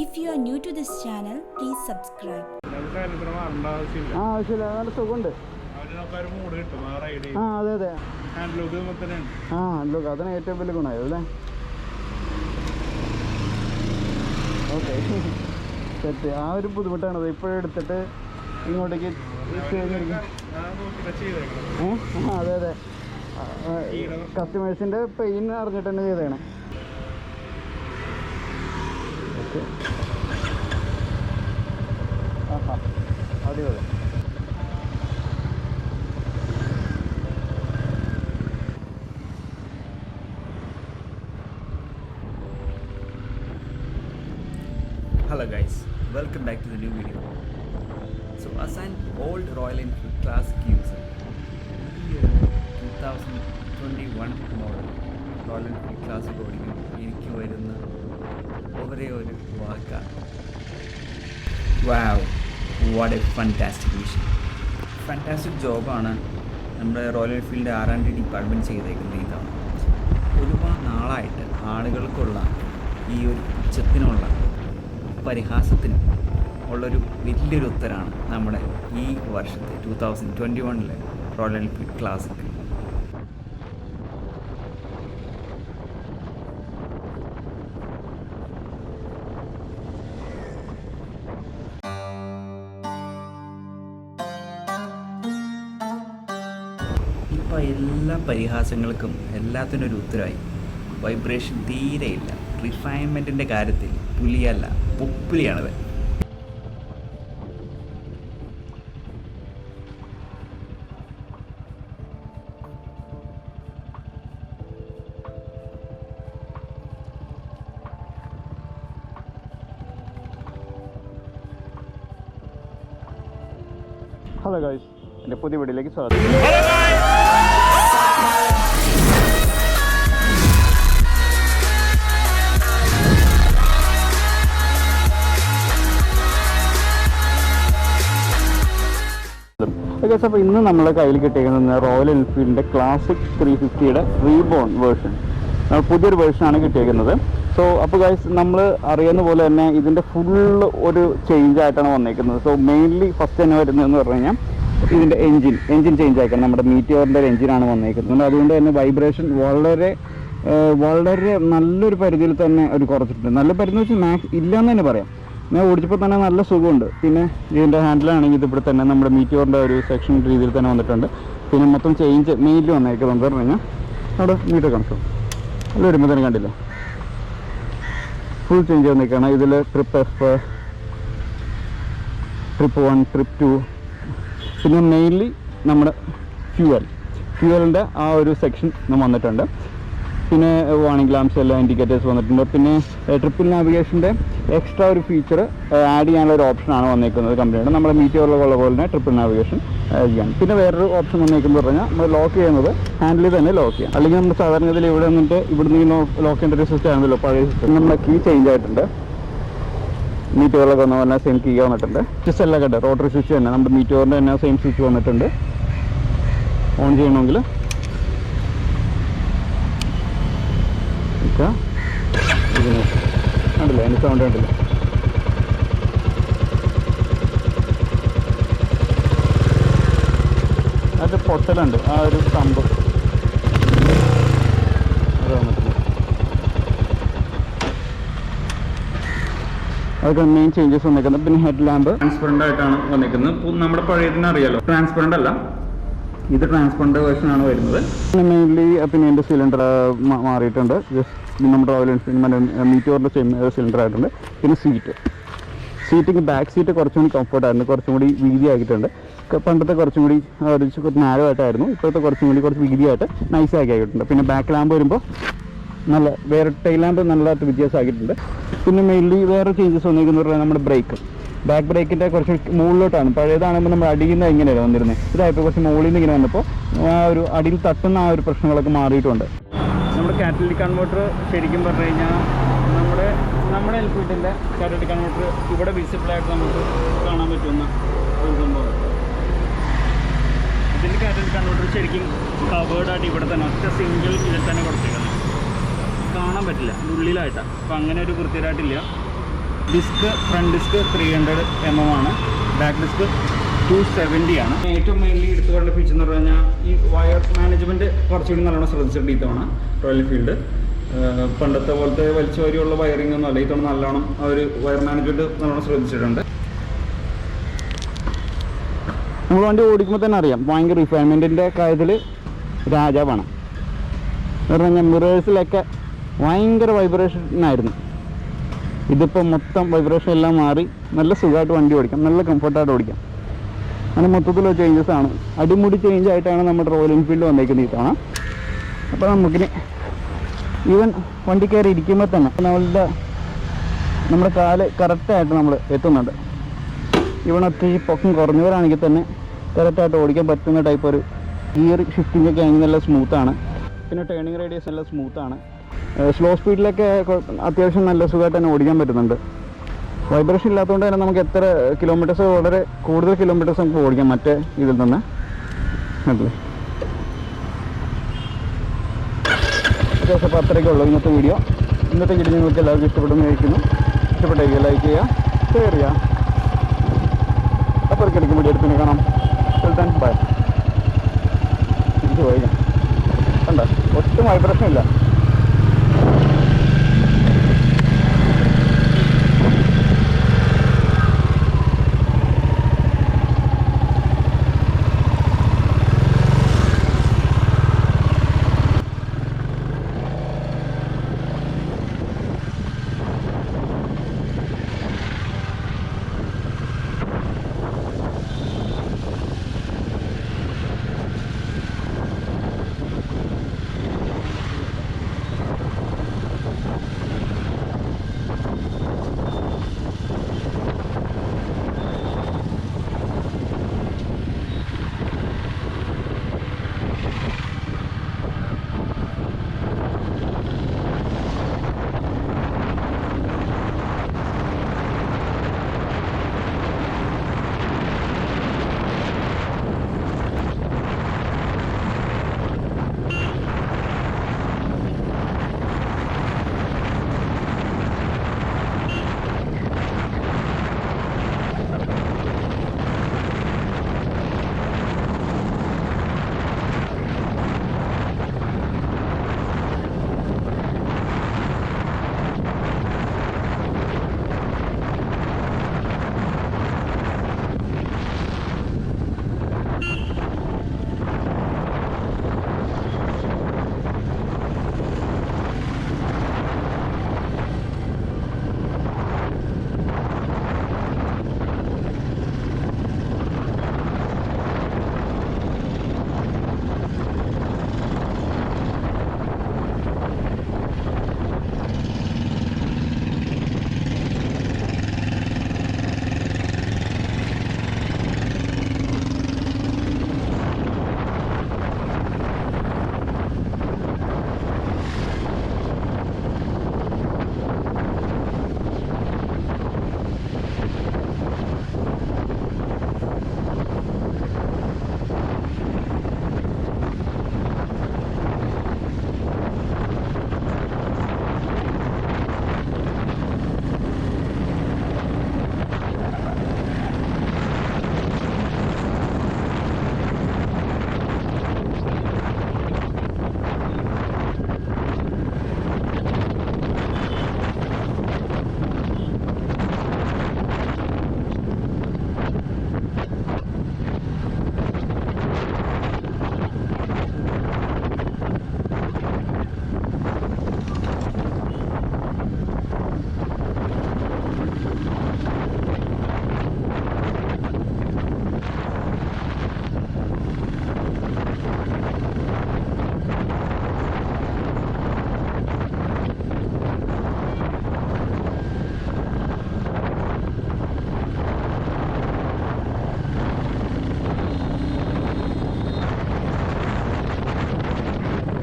If you are new to this channel, please subscribe. ആവശ്യമില്ല, നല്ല സുഖമുണ്ട്. അതെ അതെ, ഹാൻഡ് അതാണ് ഏറ്റവും വലിയ ഗുണമായത് അല്ലേ. Okay, set. ആ ഒരു ബുദ്ധിമുട്ടാണത് ഇപ്പോഴെടുത്തിട്ട് ഇങ്ങോട്ടേക്ക്. അതെ അതെ, കസ്റ്റമേഴ്സിൻ്റെ പെയിൻ അറിഞ്ഞിട്ട് തന്നെ ചെയ്തേണേ. ഓക്കെ, അടിപൊളി. Hello guys, welcome back to the new video. So as an old Royal Enfield classic user, 2021 model Royal Enfield classic ഓടിക്കും എനിക്ക് വരുന്ന ഒരേ ഒരു വാക്കാണ് wow. What a fantastic mission. Fantastic ജോബാണ് നമ്മുടെ റോയൽ എൻഫീൽഡിൻ്റെ R&D ഡിപ്പാർട്ട്മെൻറ്റ് ചെയ്തേക്കുന്നത്. ഇതാണ് ഒരുപാട് നാളായിട്ട് ആളുകൾക്കുള്ള ഈ ഒരു പുച്ഛത്തിനുള്ള പരിഹാസത്തിനും ഉള്ളൊരു വലിയൊരു ഉത്തരമാണ് നമ്മുടെ ഈ വർഷത്തെ 2021 റോയൽ എൻഫീൽഡ് ക്ലാസിക്. ഇപ്പോൾ എല്ലാ പരിഹാസങ്ങൾക്കും എല്ലാത്തിനും ഒരു ഉത്തരമായി. വൈബ്രേഷൻ തീരെയില്ല. റിഫൈൻമെൻറ്റിൻ്റെ കാര്യത്തിൽ പുലിയല്ല, പുപ്പിളിയാണത്. ഹലോ ഗൈസ്, എൻ്റെ പുതിയ വീഡിയോയിലേക്ക് സ്വാഗതം. അപ്പോൾ ഇന്ന് നമ്മളെ കയ്യിൽ കിട്ടിയിരിക്കുന്നത് റോയൽ എൻഫീൽഡിൻ്റെ ക്ലാസിക് 350യുടെ റീബോൺ വേർഷൻ, പുതിയൊരു വേർഷനാണ് കിട്ടിയിരിക്കുന്നത്. സോ അപ്പോൾ ഗൈസ്, നമ്മൾ അറിയുന്ന പോലെ തന്നെ ഇതിൻ്റെ ഫുള്ള് ഒരു ചേഞ്ച് ആയിട്ടാണ് വന്നിരിക്കുന്നത്. സോ മെയിൻലി ഫസ്റ്റ് തന്നെ വരുന്നതെന്ന് പറഞ്ഞു കഴിഞ്ഞാൽ ഇതിൻ്റെ എൻജിൻ ചേഞ്ച് ആയിക്കണം. നമ്മുടെ മീറ്റിയോറിൻ്റെ ഒരു എൻജിനാണ് വന്നിരിക്കുന്നത്. അതുകൊണ്ട് തന്നെ വൈബ്രേഷൻ വളരെ നല്ലൊരു പരിധിയിൽ തന്നെ ഒരു കുറച്ചിട്ടുണ്ട്. നല്ല പരിധി എന്ന് വെച്ചാൽ മാക്സ് ഇല്ലയെന്ന് തന്നെ പറയാം. ഞാൻ ഓടിച്ചപ്പോൾ തന്നെ നല്ല സുഖമുണ്ട്. പിന്നെ ഇതിൻ്റെ ഹാൻഡിലാണെങ്കിൽ ഇതിവിടെ തന്നെ നമ്മുടെ മീറ്റിയോറിൻ്റെ ഒരു സെക്ഷൻ രീതിയിൽ തന്നെ വന്നിട്ടുണ്ട്. പിന്നെ മൊത്തം ചേഞ്ച് മെയിൻലി വന്നേക്കുന്നത് പറഞ്ഞു കഴിഞ്ഞാൽ അവിടെ മീറ്റർ കണക്ഷൻ അത് വരുമ്പോൾ തന്നെ കണ്ടില്ല, ഫുൾ ചേഞ്ച് വന്നേക്കാണ്. ഇതിൽ ട്രിപ്പ് F, ട്രിപ്പ് 1, ട്രിപ്പ് 2, പിന്നെ മെയിൻലി നമ്മുടെ ഫ്യൂവലിൻ്റെ ആ ഒരു സെക്ഷൻ വന്നിട്ടുണ്ട്. പിന്നെ വാണിംഗ് ലാംപ്സ് എല്ലാം ഇൻഡിക്കേറ്റേഴ്സ് വന്നിട്ടുണ്ട്. പിന്നെ ട്രിപ്പിൾ നാവിഗേഷൻ്റെ എക്സ്ട്രാ ഒരു ഫീച്ചർ ആഡ് ചെയ്യാനുള്ള ഒരു ഓപ്ഷനാണ് വന്നിരിക്കുന്നത് കമ്പനിയുടെ. നമ്മുടെ മീറ്റിയോറിലുള്ള പോലെ തന്നെ ട്രിപ്പിൾ നാവിഗേഷൻ ചെയ്യാൻ. പിന്നെ വേറൊരു ഓപ്ഷൻ വന്നിരിക്കുന്നത് പറഞ്ഞാൽ നമ്മൾ ലോക്ക് ചെയ്യുന്നത് ഹാൻഡിൽ തന്നെ ലോക്ക് ചെയ്യാം. അല്ലെങ്കിൽ നമ്മൾ സാധാരണ ഇതിൽ ഇവിടെ വന്നിട്ട് ഇവിടുന്ന് ലോക്ക് ചെയ്യേണ്ട ഒരു സിസ്റ്റം ആണല്ലോ പഴയ സിസ്റ്റം. നമ്മുടെ കീ ചേഞ്ച് ആയിട്ടുണ്ട്. മീറ്റിയോറിലൊക്കെ വന്ന പറഞ്ഞാൽ സെയിം കീ വന്നിട്ടുണ്ട്. സ്വിച്ച് എല്ലാം കണ്ടേ, റോട്ടറി സ്വിച്ച് തന്നെ നമ്മുടെ മീറ്റിയോറിൻ്റെ തന്നെ സെയിം സ്വിച്ച് വന്നിട്ടുണ്ട്. ഓൺ ചെയ്യണമെങ്കിൽ ഇതിന് കണ്ടില്ല, അതിൻ്റെ സൗണ്ട് കണ്ടില്ല. അത് പൊട്ടലുണ്ട്, ആ ഒരു സംഭവം അത് വന്നിട്ടുണ്ട്. അതൊക്കെ മെയിൻ ചേഞ്ചസ് വന്നിരിക്കുന്നത്. പിന്നെ ഹെഡ് ലാമ്പ് ട്രാൻസ്പെറൻ്റ് ആയിട്ടാണ് വന്നിരിക്കുന്നത്. നമ്മുടെ പഴയതിനെ അറിയാലോ, ട്രാൻസ്പെറൻ്റ് അല്ല, ഇത് ട്രാൻസ്പെറൻ്റ് വേർഷനാണ് വരുന്നത്. പിന്നെ മെയിൻലി പിന്നെ എൻ്റെ സിലിണ്ടർ മാറിയിട്ടുണ്ട്. ജസ്റ്റ് നമ്മുടെ റോയൽ എൻഫീൽഡ് മീറ്റിയോറിൻ്റെ സെയിം സിലിണ്ടർ ആയിട്ടുണ്ട്. പിന്നെ സീറ്റിംഗ് ബാക്ക് സീറ്റ് കുറച്ചും കൂടി കംഫർട്ടായിരുന്നു, കുറച്ചും കൂടി വീതി ആക്കിയിട്ടുണ്ട്. പണ്ടത്തെ കുറച്ചും കൂടി നാരോ ആയിട്ടായിരുന്നു, ഇപ്പോഴത്തെ കുറച്ചും കൂടി വീതിയായിട്ട് നൈസാക്കി ആക്കിയിട്ടുണ്ട്. പിന്നെ ബാക്ക് ലാമ്പ് വരുമ്പോൾ നല്ല വേറെ ടൈൽ ലാമ്പ് നല്ലതായിട്ട് വ്യത്യാസമാക്കിയിട്ടുണ്ട്. പിന്നെ മെയിൻലി വേറെ ചേഞ്ചസ് വന്നിരിക്കുന്നത് പറഞ്ഞാൽ നമ്മുടെ ബാക്ക് ബ്രേക്കിൻ്റെ കുറച്ച് മുകളിലോട്ടാണ്. പഴയതാകുമ്പോൾ നമ്മൾ അടിയിൽ നിന്ന് ഇങ്ങനെയാണ് വന്നിരുന്നത്. ഇതായപ്പോൾ കുറച്ച് മുകളിൽ നിന്ന് ഇങ്ങനെ വന്നപ്പോൾ ആ ഒരു അടിയിൽ തട്ടുന്ന ആ ഒരു പ്രശ്നങ്ങളൊക്കെ മാറിയിട്ടുണ്ട്. നമ്മുടെ കാറ്റലിറ്റിക് കൺവേർട്ടർ ശരിക്കും പറഞ്ഞു കഴിഞ്ഞാൽ നമ്മുടെ എൻഫീൽഡിൻ്റെ കാറ്റലിറ്റിക് കൺവേർട്ടർ ഇവിടെ വിസിബിളായിട്ട് നമുക്ക് കാണാൻ പറ്റുന്ന ഒരു സംഭവം. ഇതിൻ്റെ കാറ്റലിറ്റിക് കൺവേർട്ടർ ശരിക്കും കവേർഡായിട്ട് ഇവിടെ തന്നെ ഒറ്റ സിംഗിൾ ഇതിൽ തന്നെ കൊടുത്തേക്കുന്നത് കാണാൻ പറ്റില്ല, ഉള്ളിലായിട്ടാണ്. അപ്പോൾ അങ്ങനെ ഒരു വൃത്തിയായിട്ടില്ല. ഡിസ്ക് ഫ്രണ്ട് ഡിസ്ക് 300 mm ആണ്, ബാക്ക് ഡിസ്ക് 270 ആണ്. ഏറ്റവും മെയിൻലി എടുത്തു പറയുന്ന ഫീച്ചർ എന്ന് പറഞ്ഞു കഴിഞ്ഞാൽ ഈ വയർ മാനേജ്മെൻറ്റ് കുറച്ചുകൂടി നല്ലോണം ശ്രദ്ധിച്ചിട്ടുണ്ട് ഈ തവണ റോയൽ എൻഫീൽഡ്. പണ്ടത്തെ പോലത്തെ വലിച്ചു വരിയുള്ള വയറിംഗ് ഒന്നും അല്ല, ഈ തവണ നല്ലോണം അവർ വയർ മാനേജ്മെൻറ്റ് നല്ലോണം ശ്രദ്ധിച്ചിട്ടുണ്ട്. നമ്മൾ വണ്ടി ഓടിക്കുമ്പോൾ തന്നെ അറിയാം ഭയങ്കര റിഫൈൻമെൻറ്റിൻ്റെ കാര്യത്തിൽ രാജാവാണ്. എന്ന് പറഞ്ഞു കഴിഞ്ഞാൽ മിറേഴ്സിലൊക്കെ ഭയങ്കര വൈബ്രേഷനായിരുന്നു. ഇതിപ്പോൾ മൊത്തം വൈബ്രേഷൻ എല്ലാം മാറി നല്ല സുഖമായിട്ട് വണ്ടി ഓടിക്കാം, നല്ല കംഫർട്ടായിട്ട് ഓടിക്കാം. അങ്ങനെ മൊത്തത്തിലുള്ള ചേഞ്ചസ് ആണ്, അടിമുടി ചേഞ്ച് ആയിട്ടാണ് നമ്മുടെ റോയൽ എൻഫീൽഡ് വന്നേക്കുന്നത് ഈ തവണ. അപ്പോൾ നമുക്കിനി ഈവൻ വണ്ടി കയറി ഇരിക്കുമ്പോൾ തന്നെ നമ്മുടെ കാല് കറക്റ്റായിട്ട് നമ്മൾ എത്തുന്നുണ്ട്. ഈവൻ ഒത്തിരി പൊക്കം കുറഞ്ഞവരാണെങ്കിൽ തന്നെ കറക്റ്റായിട്ട് ഓടിക്കാൻ പറ്റുന്ന ടൈപ്പ് ഒരു ഗിയർ ഷിഫ്റ്റിംഗ് ഒക്കെ ആണെങ്കിൽ നല്ല സ്മൂത്താണ്. പിന്നെ ടേണിങ് റേഡിയസ് നല്ല സ്മൂത്താണ്. സ്ലോ സ്പീഡിലൊക്കെ അത്യാവശ്യം നല്ല സുഖമായിട്ട് തന്നെ ഓടിക്കാൻ പറ്റുന്നുണ്ട്. വൈബ്രേഷൻ ഇല്ലാത്തതുകൊണ്ട് തന്നെ നമുക്ക് എത്ര കിലോമീറ്റേഴ്സ്, വളരെ കൂടുതൽ കിലോമീറ്റേഴ്സ് നമുക്ക് ഓടിക്കാം മറ്റേ ഇതിൽ തന്നെ. അല്ലേ അത്യാവശ്യം അപ്പോൾ അത്രയൊക്കെ ഇന്നത്തെ വീഡിയോ നിങ്ങൾക്ക് എല്ലാവർക്കും ഇഷ്ടപ്പെടുമെന്ന് വിചാരിക്കുന്നു. ഇഷ്ടപ്പെട്ടെങ്കിൽ ലൈക്ക് ചെയ്യുക, ഷെയർ ചെയ്യുക. അപ്പോൾ ഇടയ്ക്ക് വീഡിയോ എടുത്ത് കാണാം. ബൈ. എനിക്ക് പോയിക്കാം, കണ്ടോ ഒട്ടും വൈബ്രേഷൻ ഇല്ല.